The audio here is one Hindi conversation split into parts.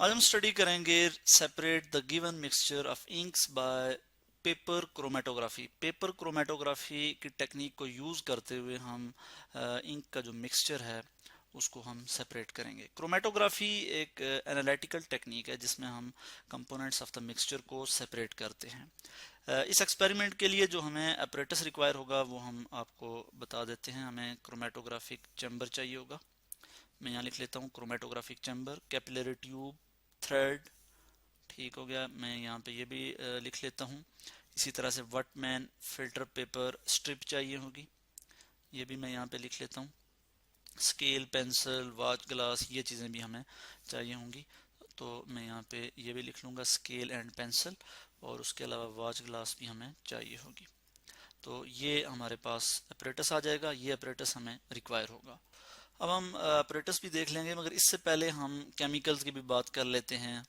आज हम स्टडी करेंगे separate the given mixture of inks by paper chromatography. Paper chromatography की टेक्निक को यूज़ करते हुए हम इंक का जो मिक्सचर है उसको हम सेपरेट करेंगे। क्रोमेटोग्राफी एक एनालिटिकल टेक्निक है जिसमें हम कंपोनेंट्स ऑफ द मिक्सचर को सेपरेट करते हैं। इस एक्सपेरिमेंट के लिए जो हमें अपरेटस रिक्वायर होगा वो हम आपको बता देते हैं। हमें क्रोमेटोग्राफिक चैम्बर चाहिए होगा। मैं यहाँ लिख लेता हूँ chromatographic chamber, capillary tube, thread. ठीक हो गया। मैं यहाँ पे ये भी लिख लेता हूँ। इसी तरह से वटमैन, फिल्टर पेपर, स्ट्रिप चाहिए होगी, ये भी मैं यहाँ पे लिख लेता हूँ। स्केल, पेंसिल, वॉच ग्लास, ये चीज़ें भी हमें चाहिए होंगी, तो मैं यहाँ पे ये भी लिख लूँगा स्केल एंड पेंसिल, और उसके अलावा वॉच ग्लास भी हमें चाहिए होगी। तो ये हमारे पास अपरेटस आ जाएगा, ये अपरेटस हमें रिक्वायर होगा। अब हम अपरेटस भी देख लेंगे, मगर इससे पहले हम केमिकल्स की भी बात कर लेते हैं,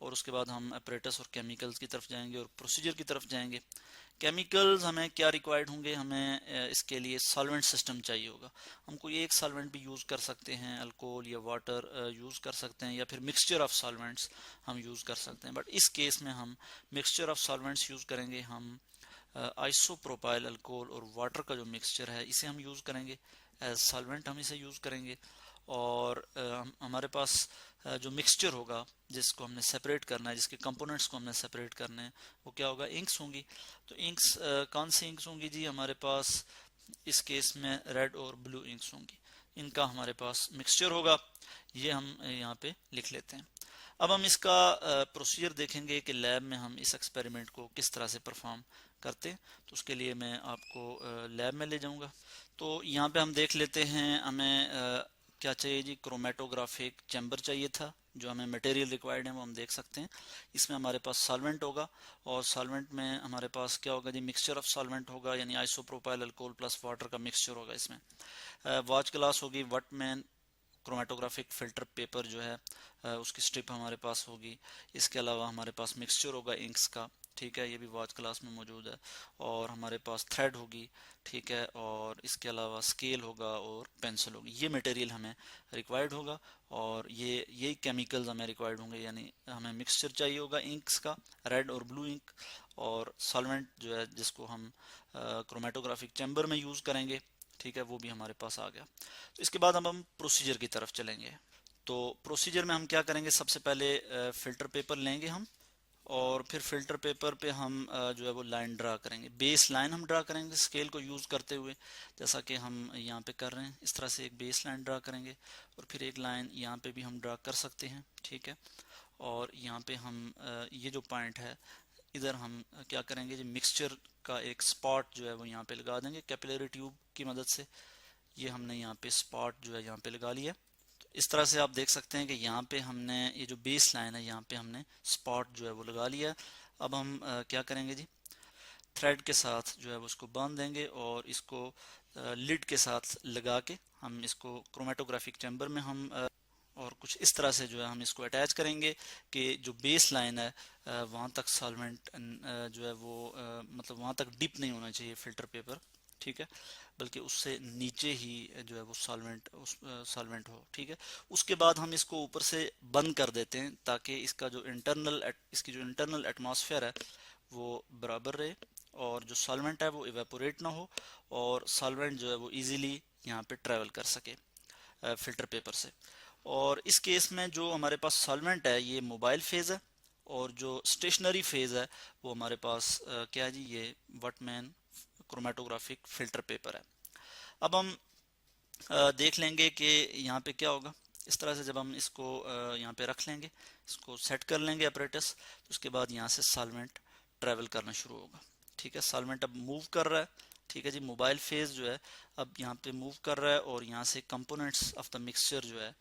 और उसके बाद हम अपरेटस और केमिकल्स की तरफ जाएंगे और प्रोसीजर की तरफ जाएंगे। केमिकल्स हमें क्या रिक्वायर्ड होंगे, हमें इसके लिए सॉल्वेंट सिस्टम चाहिए होगा। हम कोई एक सॉल्वेंट भी यूज़ कर सकते हैं, अल्कोहल या वाटर यूज़ कर सकते हैं, या फिर मिक्सचर ऑफ सॉल्वेंट्स हम यूज़ कर सकते हैं। बट इस केस में हम मिक्सचर ऑफ सॉल्वेंट्स यूज़ करेंगे। हम आइसोप्रोपाइल अल्कोहल और वाटर का जो मिक्सचर है इसे हम यूज़ करेंगे एज सॉल्वेंट, हम इसे यूज़ करेंगे। और हमारे पास जो मिक्सचर होगा जिसको हमने सेपरेट करना है, जिसके कंपोनेंट्स को हमने सेपरेट करना है, वो क्या होगा, इंक्स होंगी। तो इंक्स कौन सी इंक्स होंगी जी, हमारे पास इस केस में रेड और ब्लू इंक्स होंगी। इनका हमारे पास मिक्सचर होगा, ये हम यहाँ पे लिख लेते हैं। अब हम इसका प्रोसीजर देखेंगे कि लैब में हम इस एक्सपेरिमेंट को किस तरह से परफॉर्म करते हैं। तो उसके लिए मैं आपको लैब में ले जाऊंगा। तो यहाँ पे हम देख लेते हैं, हमें क्या चाहिए जी, क्रोमेटोग्राफिक चैम्बर चाहिए था। जो हमें मटेरियल रिक्वायर्ड है वो हम देख सकते हैं। इसमें हमारे पास सॉल्वेंट होगा, और सॉल्वेंट में हमारे पास क्या होगा जी, मिक्सचर ऑफ सॉल्वेंट होगा, यानी आइसोप्रोपाइल अल्कोहल प्लस वाटर का मिक्सचर होगा। इसमें वॉच ग्लास होगी, वटमैन क्रोमेटोग्राफिक फिल्टर पेपर जो है उसकी स्ट्रिप हमारे पास होगी। इसके अलावा हमारे पास मिक्सचर होगा इंक्स का, ठीक है, ये भी वॉच क्लास में मौजूद है। और हमारे पास थ्रेड होगी, ठीक है, और इसके अलावा स्केल होगा और पेंसिल होगी। ये मटेरियल हमें रिक्वायर्ड होगा, और यही केमिकल्स हमें रिक्वायर्ड होंगे। यानी हमें मिक्सचर चाहिए होगा इंक्स का, रेड और ब्लू इंक, और सॉल्वेंट जो है जिसको हम क्रोमेटोग्राफिक चैम्बर में यूज़ करेंगे, ठीक है, वो भी हमारे पास आ गया। तो इसके बाद अब हम प्रोसीजर की तरफ चलेंगे। तो प्रोसीजर में हम क्या करेंगे, सबसे पहले फिल्टर पेपर लेंगे हम, और फिर फिल्टर पेपर पे हम जो है वो लाइन ड्रा करेंगे। बेस लाइन हम ड्रा करेंगे स्केल को यूज़ करते हुए, जैसा कि हम यहाँ पे कर रहे हैं। इस तरह से एक बेस लाइन ड्रा करेंगे, और फिर एक लाइन यहाँ पे भी हम ड्रा कर सकते हैं, ठीक है। और यहाँ पे हम ये जो पॉइंट है, इधर हम क्या करेंगे जी, मिक्सचर का एक स्पॉट जो है वो यहाँ पे लगा देंगे कैपिलरी ट्यूब की मदद से। ये हमने यहाँ पे स्पॉट जो है यहाँ पे लगा लिया। तो इस तरह से आप देख सकते हैं कि यहाँ पे हमने ये जो बेस लाइन है यहाँ पे हमने स्पॉट जो है वो लगा लिया। अब हम क्या करेंगे जी, थ्रेड के साथ जो है वो उसको बांध देंगे, और इसको लिड के साथ लगा के हम इसको क्रोमेटोग्राफिक चैम्बर में हम और कुछ इस तरह से जो है हम इसको अटैच करेंगे कि जो बेस लाइन है वहाँ तक सॉल्वेंट जो है वो मतलब वहाँ तक डिप नहीं होना चाहिए फिल्टर पेपर, ठीक है, बल्कि उससे नीचे ही जो है वो सॉल्वेंट हो, ठीक है। उसके बाद हम इसको ऊपर से बंद कर देते हैं, ताकि इसकी जो इंटरनल एटमॉस्फेयर है वो बराबर रहे, और जो सॉल्वेंट है वो इवेपोरेट ना हो, और सॉल्वेंट जो है वो इजीली यहाँ पे ट्रेवल कर सके फिल्टर पेपर से। और इस केस में जो हमारे पास सॉल्वेंट है ये मोबाइल फेज है, और जो स्टेशनरी फेज है वो हमारे पास क्या है जी, ये वटमैन क्रोमेटोग्राफिक फिल्टर पेपर है। अब हम देख लेंगे कि यहाँ पे क्या होगा। इस तरह से जब हम इसको यहाँ पे रख लेंगे, इसको सेट कर लेंगे अपरेटस, तो उसके बाद यहाँ से सॉल्वेंट ट्रेवल करना शुरू होगा, ठीक है। सॉल्वेंट अब मूव कर रहा है, ठीक है जी। मोबाइल फेज जो है अब यहाँ पे मूव कर रहा है, और यहाँ से कंपोनेंट्स ऑफ द मिक्सचर जो है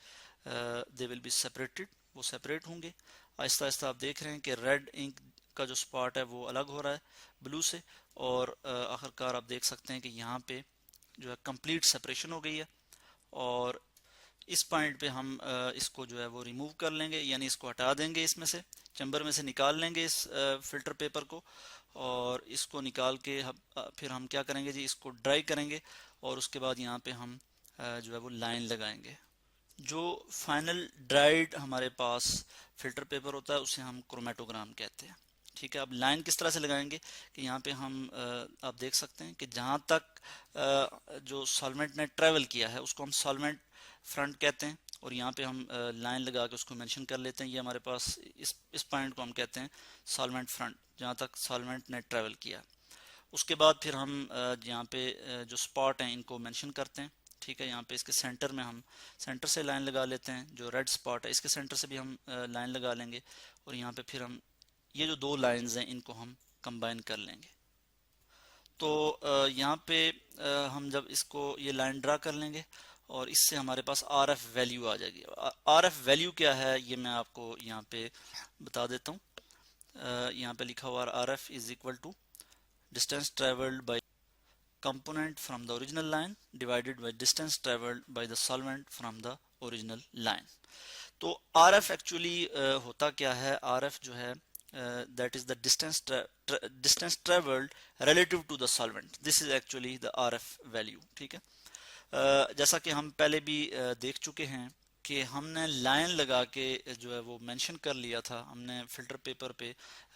दे विल बी सेपरेटेड, वो सेपरेट होंगे। आहिस्ता आहिस्ता आप देख रहे हैं कि रेड इंक का जो स्पॉट है वो अलग हो रहा है ब्लू से, और आखिरकार आप देख सकते हैं कि यहाँ पे जो है कंप्लीट सेपरेशन हो गई है। और इस पॉइंट पे हम इसको जो है वो रिमूव कर लेंगे, यानी इसको हटा देंगे, इसमें से चैम्बर में से निकाल लेंगे इस फिल्टर पेपर को, और इसको निकाल के फिर हम क्या करेंगे जी, इसको ड्राई करेंगे, और उसके बाद यहाँ पे हम जो है वो लाइन लगाएंगे, जो फाइनल ड्राइड हमारे पास फिल्टर पेपर होता है उसे हम क्रोमेटोग्राम कहते हैं। ठीक है, अब लाइन किस तरह से लगाएंगे कि यहाँ पे हम आप देख सकते हैं कि जहाँ तक जो सॉल्वेंट ने ट्रेवल किया है उसको हम सॉल्वेंट फ्रंट कहते हैं, और यहाँ पे हम लाइन लगा के उसको मेंशन कर लेते हैं। ये हमारे पास इस पॉइंट को हम कहते हैं सॉल्वेंट फ्रंट, जहाँ तक सॉल्वेंट ने ट्रेवल किया। उसके बाद फिर हम यहाँ पे जो स्पॉट हैं इनको मेंशन करते हैं। ठीक है, यहाँ पे इसके सेंटर में हम सेंटर से लाइन लगा लेते हैं, जो रेड स्पॉट है इसके सेंटर से भी हम लाइन लगा लेंगे, और यहाँ पे फिर हम ये जो दो लाइंस हैं इनको हम कंबाइन कर लेंगे। तो यहाँ पे हम जब इसको ये लाइन ड्रा कर लेंगे और इससे हमारे पास आर एफ वैल्यू आ जाएगी। आर एफ वैल्यू क्या है ये मैं आपको यहाँ पे बता देता हूँ। यहाँ पे लिखा हुआ R F is equal to distance traveled by component from the original line divided by distance traveled by the solvent from the original line। तो RF एक्चुअली होता क्या है, RF जो है that is the distance traveled relative to the solvent, this is actually the RF value। ठीक है, जैसा कि हम पहले भी देख चुके हैं कि हमने लाइन लगा के जो है वो मेंशन कर लिया था, हमने फिल्टर पेपर पे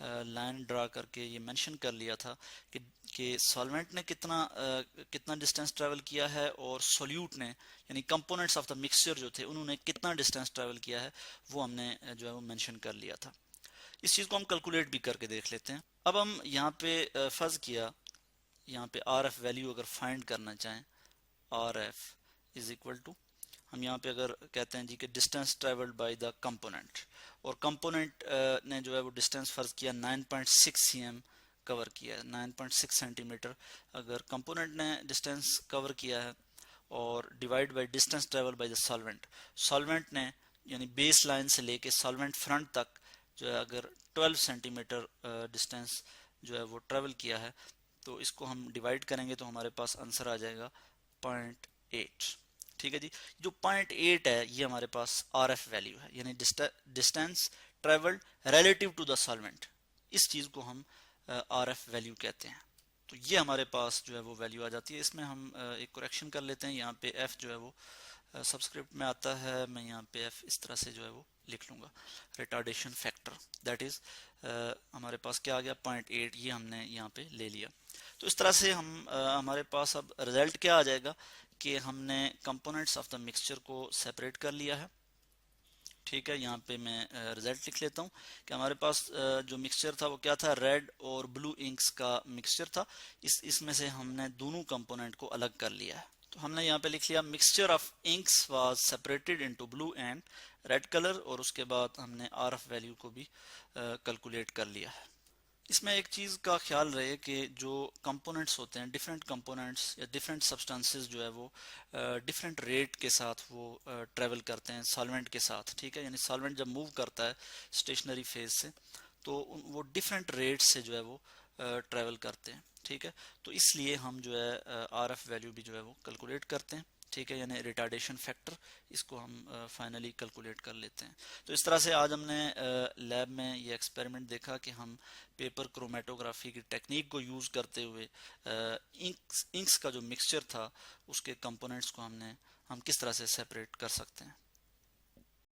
लाइन ड्रा करके ये मेंशन कर लिया था कि सॉल्वेंट ने कितना डिस्टेंस ट्रैवल किया है और सोल्यूट ने यानी कंपोनेंट्स ऑफ द मिक्सचर जो थे उन्होंने कितना डिस्टेंस ट्रैवल किया है, वो हमने जो है वो मेंशन कर लिया था। इस चीज़ को हम कैलकुलेट भी करके देख लेते हैं। अब हम यहाँ पे फर्ज किया, यहाँ पे आर एफ वैल्यू अगर फाइंड करना चाहें, R F is equal to, हम यहाँ पे अगर कहते हैं जी कि distance travelled by the component, और कंपोनेंट ने जो है वो डिस्टेंस फर्ज किया 9.6 cm कवर किया है, 9.6 सेंटीमीटर अगर कंपोनेंट ने डिस्टेंस कवर किया है, और divide by distance travel by the solvent, solvent ने यानी बेस लाइन से लेके सॉल्वेंट फ्रंट तक जो है अगर 12 सेंटीमीटर डिस्टेंस जो है वो ट्रेवल किया है, तो इसको हम डिवाइड करेंगे तो हमारे पास आंसर आ जाएगा 0.8। ठीक है जी, जो 0.8 है ये हमारे पास आर एफ वैल्यू है, यानी distance travelled relative to the solvent, इस चीज़ को हम आर एफ वैल्यू कहते हैं। तो ये हमारे पास जो है वो वैल्यू आ जाती है। इसमें हम एक करेक्शन कर लेते हैं, यहाँ पे एफ जो है वो सबस्क्रिप्ट में आता है, मैं यहाँ पे एफ इस तरह से जो है वो लिख लूँगा, रिटार्डेशन फैक्टर, दैट इज़ हमारे पास क्या आ गया 0.8, ये हमने यहाँ पे ले लिया। तो इस तरह से हम हमारे पास अब रिजल्ट क्या आ जाएगा कि हमने कंपोनेंट्स ऑफ द मिक्सचर को सेपरेट कर लिया है। ठीक है, यहाँ पे मैं रिजल्ट लिख लेता हूँ कि हमारे पास जो मिक्सचर था वो क्या था, रेड और ब्लू इंक्स का मिक्सचर था। इसमें से हमने दोनों कंपोनेंट को अलग कर लिया है। तो हमने यहाँ पे लिख लिया mixture of inks was separated into blue and red colour, और उसके बाद हमने आर एफ वैल्यू को भी कैलकुलेट कर लिया है। इसमें एक चीज़ का ख्याल रहे कि जो कंपोनेंट्स होते हैं, डिफरेंट कंपोनेंट्स या डिफरेंट सब्सटेंसेस जो है वो डिफरेंट रेट के साथ वो ट्रेवल करते हैं सॉल्वेंट के साथ। ठीक है, यानी सॉल्वेंट जब मूव करता है स्टेशनरी फेज से तो वो डिफरेंट रेट से जो है वो ट्रेवल करते हैं। ठीक है, तो इसलिए हम जो है आर एफ वैल्यू भी जो है वो कैलकुलेट करते हैं। ठीक है, यानी रिटार्डेशन फैक्टर, इसको हम फाइनली कैलकुलेट कर लेते हैं। तो इस तरह से आज हमने लैब में ये एक्सपेरिमेंट देखा कि हम पेपर क्रोमेटोग्राफी की टेक्निक को यूज़ करते हुए इंक्स का जो मिक्सचर था उसके कंपोनेंट्स को हम किस तरह से सेपरेट कर सकते हैं।